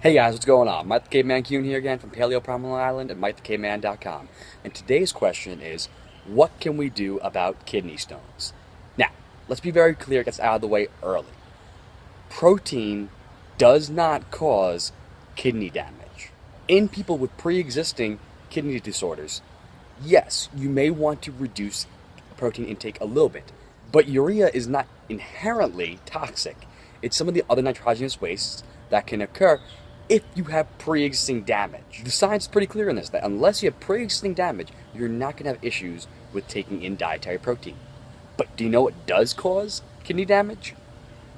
Hey guys, what's going on? Mike the Caveman Kuhn here again from Paleo Primal Island and MikeTheCaveman.com. And today's question is, what can we do about kidney stones? Now, let's be very clear, it gets out of the way early. Protein does not cause kidney damage. In people with pre-existing kidney disorders, yes, you may want to reduce protein intake a little bit, but urea is not inherently toxic. It's some of the other nitrogenous wastes that can occur if you have pre-existing damage. The science is pretty clear in this, that unless you have pre-existing damage, you're not going to have issues with taking in dietary protein. But do you know what does cause kidney damage?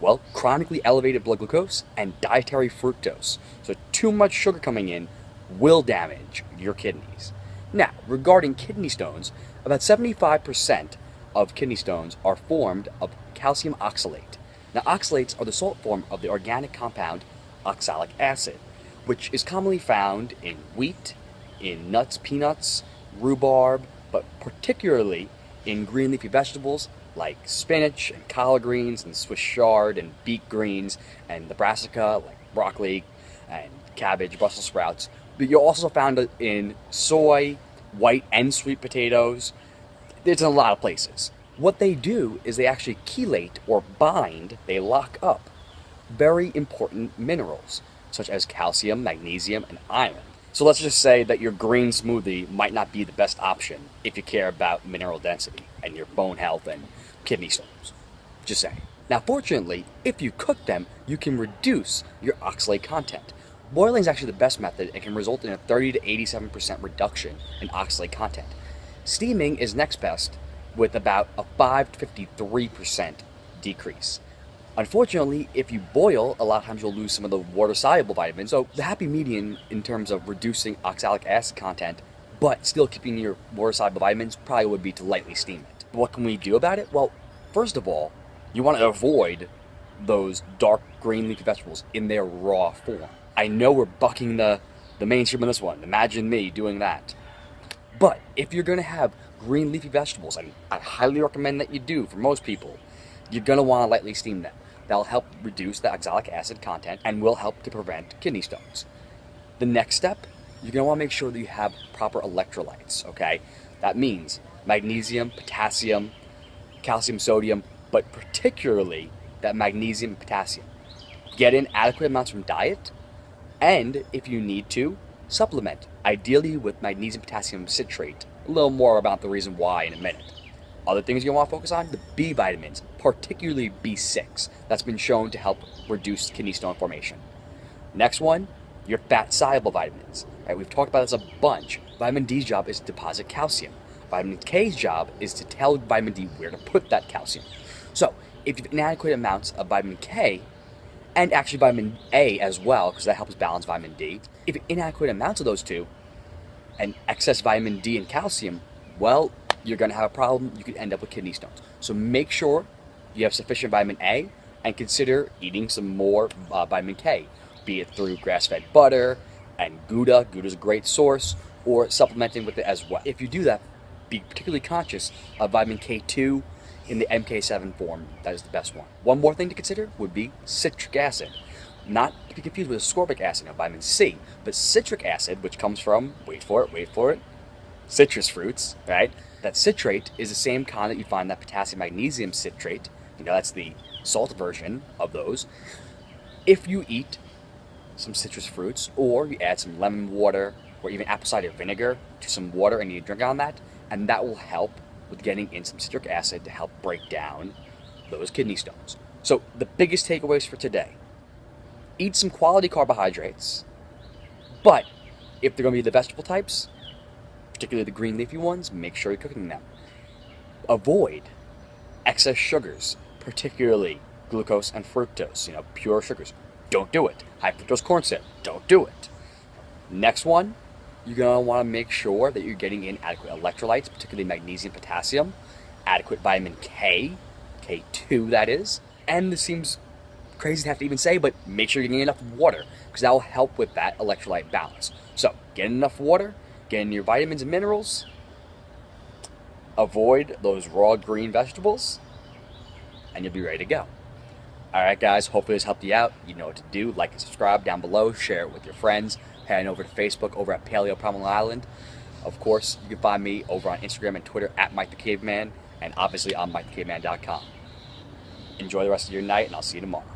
Well, chronically elevated blood glucose and dietary fructose. So too much sugar coming in will damage your kidneys. Now, regarding kidney stones, about 75% of kidney stones are formed of calcium oxalate. Now, oxalates are the salt form of the organic compound oxalic acid, which is commonly found in wheat, in nuts, peanuts, rhubarb, but particularly in green leafy vegetables like spinach and collard greens and Swiss chard and beet greens and the brassica like broccoli and cabbage, Brussels sprouts. But you're also found it in soy, white and sweet potatoes. It's in a lot of places. What they do is they actually chelate or bind, they lock up very important minerals such as calcium, magnesium, and iron. So let's just say that your green smoothie might not be the best option if you care about mineral density and your bone health and kidney stones. Just saying. Now, fortunately, if you cook them, you can reduce your oxalate content. Boiling is actually the best method and can result in a 30 to 87% reduction in oxalate content. Steaming is next best with about a 5 to 53% decrease. Unfortunately, if you boil, a lot of times you'll lose some of the water-soluble vitamins. So the happy median in terms of reducing oxalic acid content, but still keeping your water-soluble vitamins, probably would be to lightly steam it. What can we do about it? Well, first of all, you want to avoid those dark green leafy vegetables in their raw form. I know we're bucking the mainstream on this one. Imagine me doing that. But if you're going to have green leafy vegetables, and I highly recommend that you do for most people, you're going to want to lightly steam them. That'll help reduce the oxalic acid content and will help to prevent kidney stones. The next step, you're going to want to make sure that you have proper electrolytes, okay? That means magnesium, potassium, calcium, sodium, but particularly that magnesium and potassium. Get in adequate amounts from diet, and if you need to, supplement, ideally with magnesium potassium citrate. A little more about the reason why in a minute. Other things you want to focus on, the B vitamins, particularly B6. That's been shown to help reduce kidney stone formation. Next one, your fat-soluble vitamins. Right, we've talked about this a bunch. Vitamin D's job is to deposit calcium. Vitamin K's job is to tell vitamin D where to put that calcium. So, if you have inadequate amounts of vitamin K, and actually vitamin A as well, because that helps balance vitamin D, if you have inadequate amounts of those two, and excess vitamin D and calcium, well, you're going to have a problem. You could end up with kidney stones. So make sure you have sufficient vitamin A and consider eating some more vitamin K, be it through grass-fed butter and Gouda. Gouda is a great source, or supplementing with it as well. If you do that, be particularly conscious of vitamin K2 in the MK7 form. That is the best one. One more thing to consider would be citric acid. Not to be confused with ascorbic acid, vitamin C, but citric acid, which comes from, wait for it, citrus fruits, right? That citrate is the same kind that you find that potassium magnesium citrate. That's the salt version of those. If you eat some citrus fruits, or you add some lemon water, or even apple cider vinegar to some water and you drink on that, and that will help with getting in some citric acid to help break down those kidney stones. So the biggest takeaways for today: eat some quality carbohydrates, but if they're going to be the vegetable types, particularly the green leafy ones, make sure you're cooking them. Avoid excess sugars, particularly glucose and fructose, pure sugars. Don't do it. High fructose corn syrup, don't do it. Next one, you're going to want to make sure that you're getting in adequate electrolytes, particularly magnesium, potassium, adequate vitamin K, K2 that is, and this seems crazy to have to even say, but make sure you're getting enough water, because that will help with that electrolyte balance. So, get enough water, get in your vitamins and minerals, avoid those raw green vegetables, and you'll be ready to go. Alright guys, hopefully this helped you out. You know what to do. Like and subscribe down below. Share it with your friends. Head over to Facebook over at Paleo Problem Island. Of course, you can find me over on Instagram and Twitter at Mike the Caveman, and obviously on MikeTheCaveman.com. Enjoy the rest of your night, and I'll see you tomorrow.